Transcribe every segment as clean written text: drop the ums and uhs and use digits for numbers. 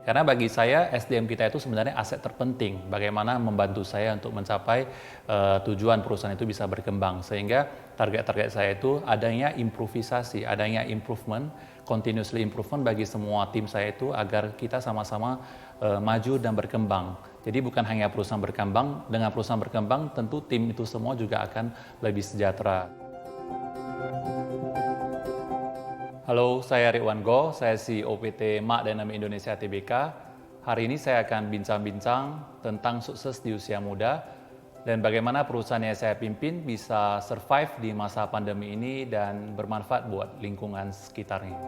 Karena bagi saya SDM kita itu sebenarnya aset terpenting, bagaimana membantu saya untuk mencapai tujuan perusahaan itu bisa berkembang. Sehingga target-target saya itu adanya improvisasi, adanya improvement, continuously improvement bagi semua tim saya itu agar kita sama-sama maju dan berkembang. Jadi bukan hanya perusahaan berkembang, dengan perusahaan berkembang tentu tim itu semua juga akan lebih sejahtera. Halo, saya Ridwan Go, saya CEO PT Mak Dynamics Indonesia Tbk. Hari ini saya akan bincang-bincang tentang sukses di usia muda dan bagaimana perusahaan yang saya pimpin bisa survive di masa pandemi ini dan bermanfaat buat lingkungan sekitarnya.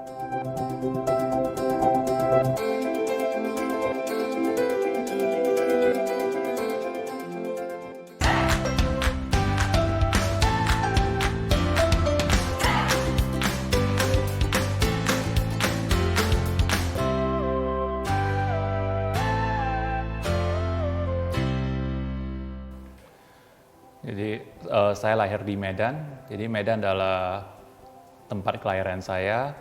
Jadi saya lahir di Medan, jadi Medan adalah tempat kelahiran saya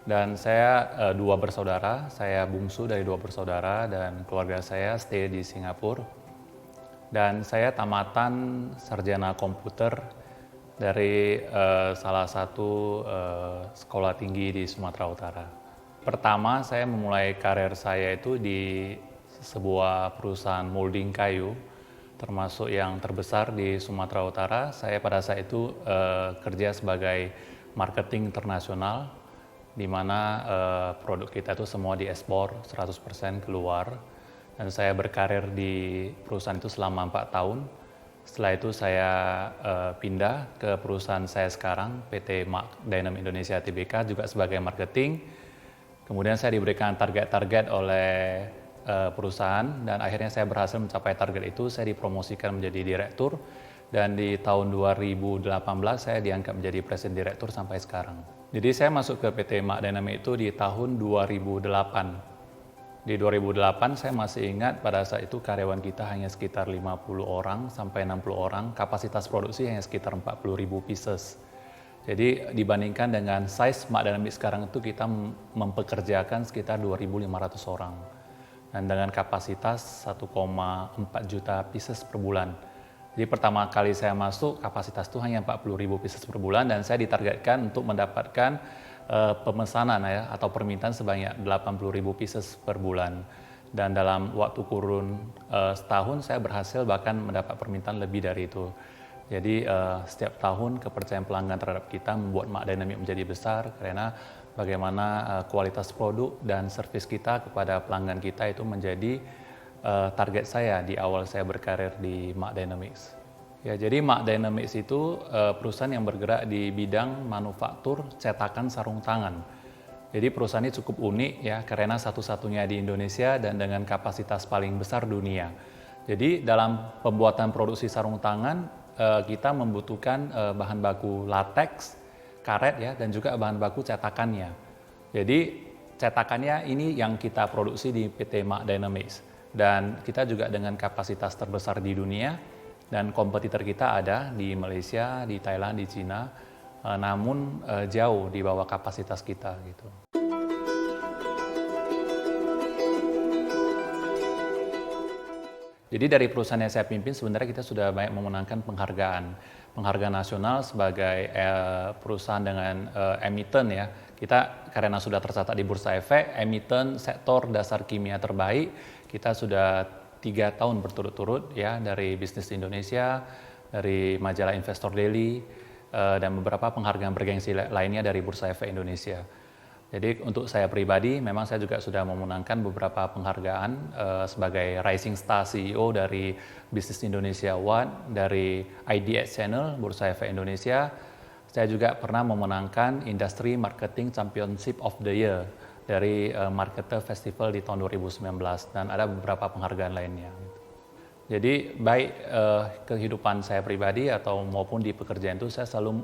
dan saya dua bersaudara, saya bungsu dari dua bersaudara dan keluarga saya stay di Singapura dan saya tamatan sarjana komputer dari salah satu sekolah tinggi di Sumatera Utara. Pertama saya memulai karir saya itu di sebuah perusahaan molding kayu termasuk yang terbesar di Sumatera Utara. Saya pada saat itu kerja sebagai marketing internasional, di mana produk kita itu semua diekspor 100% keluar. Dan saya berkarir di perusahaan itu selama 4 tahun. Setelah itu saya pindah ke perusahaan saya sekarang, PT Mak Dynamics Indonesia Tbk, juga sebagai marketing. Kemudian saya diberikan target-target oleh perusahaan dan akhirnya saya berhasil mencapai target itu. Saya dipromosikan menjadi direktur dan di tahun 2018 saya diangkat menjadi presiden direktur sampai sekarang. Jadi saya masuk ke PT Mak Dynamics itu di tahun 2008. Di 2008 saya masih ingat pada saat itu karyawan kita hanya sekitar 50 orang sampai 60 orang, kapasitas produksi hanya sekitar 40.000 pieces. Jadi dibandingkan dengan size Mak Dynamics sekarang itu kita mempekerjakan sekitar 2.500 orang. Dan dengan kapasitas 1,4 juta pieces per bulan. Jadi pertama kali saya masuk kapasitas itu hanya 40.000 pieces per bulan dan saya ditargetkan untuk mendapatkan pemesanan ya atau permintaan sebanyak 80.000 pieces per bulan. Dan dalam waktu kurun setahun saya berhasil bahkan mendapat permintaan lebih dari itu. Jadi setiap tahun kepercayaan pelanggan terhadap kita membuat Mak Dynamics menjadi besar karena bagaimana kualitas produk dan servis kita kepada pelanggan kita itu menjadi target saya di awal saya berkarir di Mak Dynamics. Ya, jadi Mak Dynamics itu perusahaan yang bergerak di bidang manufaktur cetakan sarung tangan. Jadi perusahaan ini cukup unik ya karena satu-satunya di Indonesia dan dengan kapasitas paling besar dunia. Jadi dalam pembuatan produksi sarung tangan kita membutuhkan bahan baku latex, karet ya, dan juga bahan baku cetakannya. Jadi cetakannya ini yang kita produksi di PT Mak Dynamics. Dan kita juga dengan kapasitas terbesar di dunia dan kompetitor kita ada di Malaysia, di Thailand, di Cina, namun jauh di bawah kapasitas kita gitu. Jadi dari perusahaan yang saya pimpin sebenarnya kita sudah banyak memenangkan penghargaan nasional sebagai perusahaan dengan emiten ya. Kita karena sudah tercatat di Bursa Efek, emiten sektor dasar kimia terbaik, kita sudah 3 tahun berturut-turut ya dari Bisnis Indonesia, dari majalah Investor Daily, dan beberapa penghargaan bergengsi lainnya dari Bursa Efek Indonesia. Jadi untuk saya pribadi, memang saya juga sudah memenangkan beberapa penghargaan sebagai Rising Star CEO dari Bisnis Indonesia Award, dari IDX Channel, Bursa Efek Indonesia. Saya juga pernah memenangkan Industry Marketing Championship of the Year dari Marketer Festival di tahun 2019 dan ada beberapa penghargaan lainnya. Jadi baik kehidupan saya pribadi atau maupun di pekerjaan itu saya selalu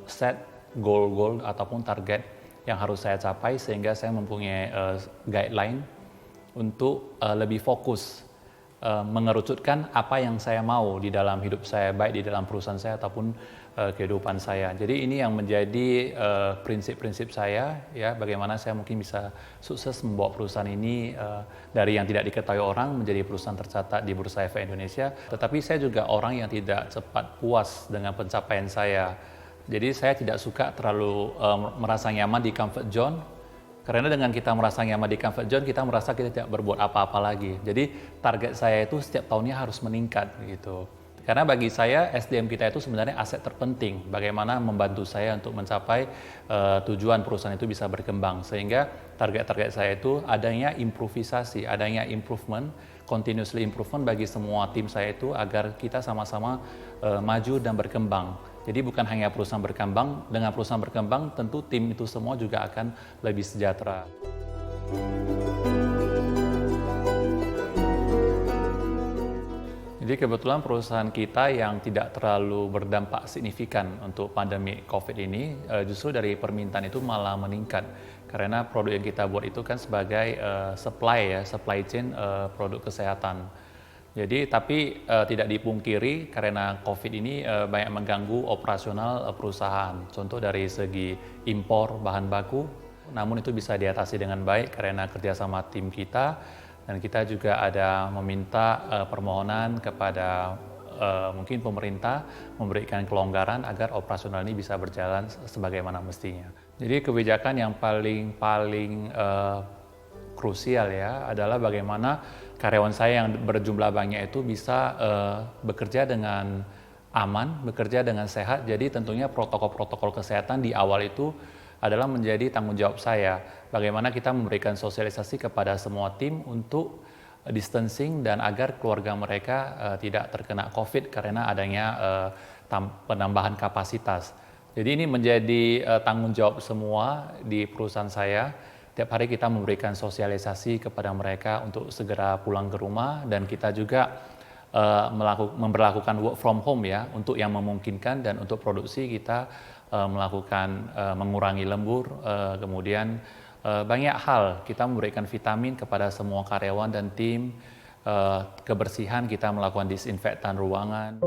set goal-goal ataupun target yang harus saya capai sehingga saya mempunyai guideline untuk lebih fokus mengerucutkan apa yang saya mau di dalam hidup saya, baik di dalam perusahaan saya ataupun kehidupan saya. Jadi ini yang menjadi prinsip-prinsip saya, ya, bagaimana saya mungkin bisa sukses membawa perusahaan ini dari yang tidak diketahui orang menjadi perusahaan tercatat di Bursa Efek Indonesia. Tetapi saya juga orang yang tidak cepat puas dengan pencapaian saya. Jadi saya tidak suka terlalu merasa nyaman di comfort zone, karena dengan kita merasa nyaman di comfort zone, kita merasa kita tidak berbuat apa-apa lagi. Jadi target saya itu setiap tahunnya harus meningkat gitu. Karena bagi saya SDM kita itu sebenarnya aset terpenting. Bagaimana membantu saya untuk mencapai tujuan perusahaan itu bisa berkembang. Sehingga target-target saya itu adanya improvisasi, adanya improvement, continuously improvement bagi semua tim saya itu agar kita sama-sama maju dan berkembang. Jadi bukan hanya perusahaan berkembang, dengan perusahaan berkembang tentu tim itu semua juga akan lebih sejahtera. Jadi kebetulan perusahaan kita yang tidak terlalu berdampak signifikan untuk pandemi COVID ini, justru dari permintaan itu malah meningkat. Karena produk yang kita buat itu kan sebagai supply chain produk kesehatan. Jadi tapi tidak dipungkiri karena COVID ini banyak mengganggu operasional perusahaan. Contoh dari segi impor bahan baku, namun itu bisa diatasi dengan baik karena kerjasama tim kita. Dan kita juga ada meminta permohonan kepada mungkin pemerintah memberikan kelonggaran agar operasional ini bisa berjalan sebagaimana mestinya. Jadi kebijakan yang paling krusial ya adalah bagaimana karyawan saya yang berjumlah banyak itu bisa bekerja dengan aman, bekerja dengan sehat. Jadi tentunya protokol-protokol kesehatan di awal itu adalah menjadi tanggung jawab saya. Bagaimana kita memberikan sosialisasi kepada semua tim untuk distancing dan agar keluarga mereka tidak terkena COVID karena adanya penambahan kapasitas. Jadi ini menjadi tanggung jawab semua di perusahaan saya. Tiap hari kita memberikan sosialisasi kepada mereka untuk segera pulang ke rumah dan kita juga memberlakukan work from home ya untuk yang memungkinkan dan untuk produksi kita melakukan mengurangi lembur, kemudian banyak hal kita memberikan vitamin kepada semua karyawan dan tim, kebersihan kita melakukan disinfektan ruangan.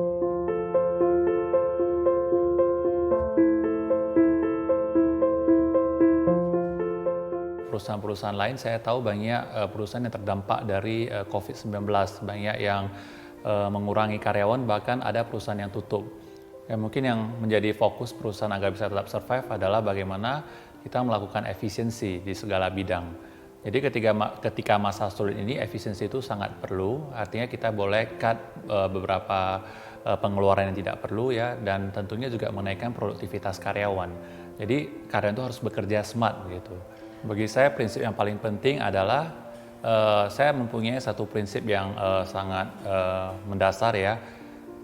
Perusahaan-perusahaan lain saya tahu banyak perusahaan yang terdampak dari COVID-19, banyak yang mengurangi karyawan, bahkan ada perusahaan yang tutup. Ya, mungkin yang menjadi fokus perusahaan agar bisa tetap survive adalah bagaimana kita melakukan efisiensi di segala bidang. Jadi ketika masa sulit ini efisiensi itu sangat perlu, artinya kita boleh cut beberapa pengeluaran yang tidak perlu ya, dan tentunya juga menaikkan produktivitas karyawan. Jadi karyawan itu harus bekerja smart gitu. Bagi saya prinsip yang paling penting adalah saya mempunyai satu prinsip yang sangat mendasar ya.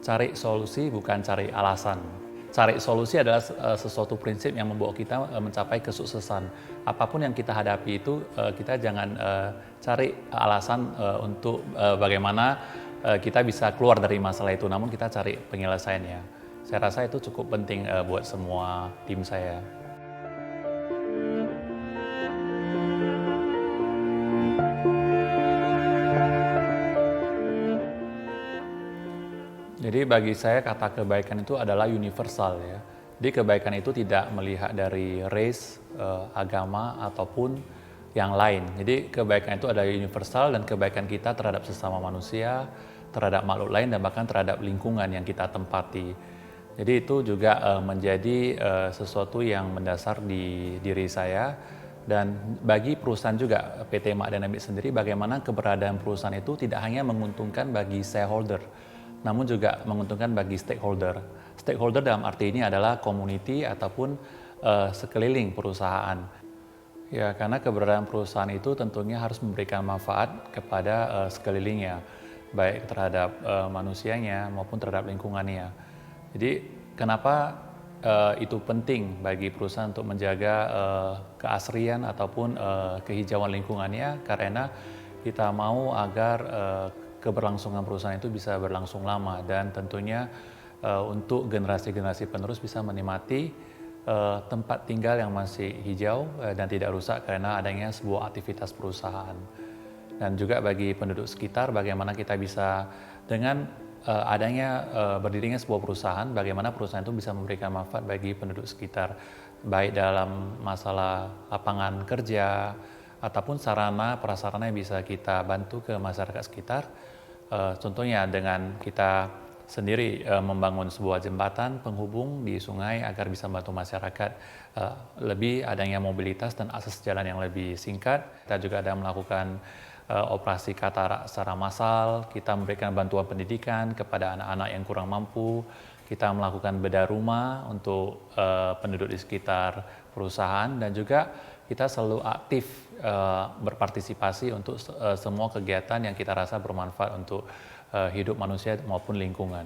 Cari solusi bukan cari alasan. Cari solusi adalah sesuatu prinsip yang membawa kita mencapai kesuksesan. Apapun yang kita hadapi itu kita jangan cari alasan untuk bagaimana kita bisa keluar dari masalah itu, namun kita cari penyelesaiannya. Saya rasa itu cukup penting buat semua tim saya. Jadi bagi saya kata kebaikan itu adalah universal ya. Jadi kebaikan itu tidak melihat dari race, agama ataupun yang lain. Jadi kebaikan itu adalah universal dan kebaikan kita terhadap sesama manusia, terhadap makhluk lain dan bahkan terhadap lingkungan yang kita tempati. Jadi itu juga menjadi sesuatu yang mendasar di diri saya. Dan bagi perusahaan juga PT Mak Dynamics sendiri, bagaimana keberadaan perusahaan itu tidak hanya menguntungkan bagi shareholder, namun juga menguntungkan bagi stakeholder. Stakeholder dalam arti ini adalah community ataupun sekeliling perusahaan. Ya, karena keberadaan perusahaan itu tentunya harus memberikan manfaat kepada sekelilingnya, baik terhadap manusianya maupun terhadap lingkungannya. Jadi kenapa itu penting bagi perusahaan untuk menjaga keasrian ataupun kehijauan lingkungannya, karena kita mau agar keberlangsungan perusahaan itu bisa berlangsung lama dan tentunya untuk generasi-generasi penerus bisa menikmati tempat tinggal yang masih hijau dan tidak rusak karena adanya sebuah aktivitas perusahaan. Dan juga bagi penduduk sekitar bagaimana kita bisa dengan adanya berdirinya sebuah perusahaan, bagaimana perusahaan itu bisa memberikan manfaat bagi penduduk sekitar, baik dalam masalah lapangan kerja ataupun sarana prasarana yang bisa kita bantu ke masyarakat sekitar. Contohnya dengan kita sendiri membangun sebuah jembatan penghubung di sungai agar bisa membantu masyarakat lebih adanya mobilitas dan akses jalan yang lebih singkat. Kita juga ada melakukan operasi katarak secara massal, kita memberikan bantuan pendidikan kepada anak-anak yang kurang mampu, kita melakukan bedah rumah untuk penduduk di sekitar perusahaan, dan juga kita selalu aktif berpartisipasi untuk semua kegiatan yang kita rasa bermanfaat untuk hidup manusia maupun lingkungan.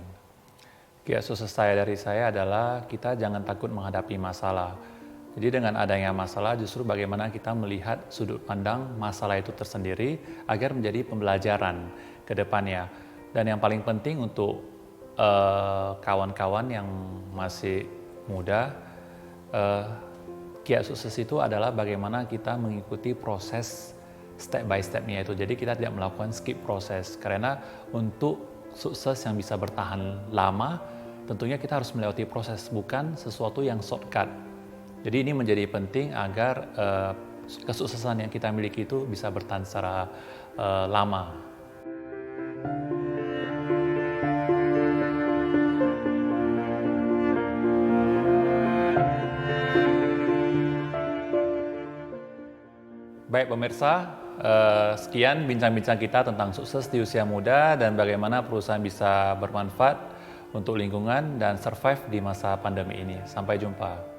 Kiat sukses dari saya adalah kita jangan takut menghadapi masalah. Jadi dengan adanya masalah justru bagaimana kita melihat sudut pandang masalah itu tersendiri agar menjadi pembelajaran ke depannya. Dan yang paling penting untuk kawan-kawan yang masih muda, kiat sukses itu adalah bagaimana kita mengikuti proses step by step-nya itu. Jadi kita tidak melakukan skip proses, karena untuk sukses yang bisa bertahan lama, tentunya kita harus melewati proses, bukan sesuatu yang shortcut. Jadi ini menjadi penting agar kesuksesan yang kita miliki itu bisa bertahan secara lama. Baik pemirsa, sekian bincang-bincang kita tentang sukses di usia muda dan bagaimana perusahaan bisa bermanfaat untuk lingkungan dan survive di masa pandemi ini. Sampai jumpa.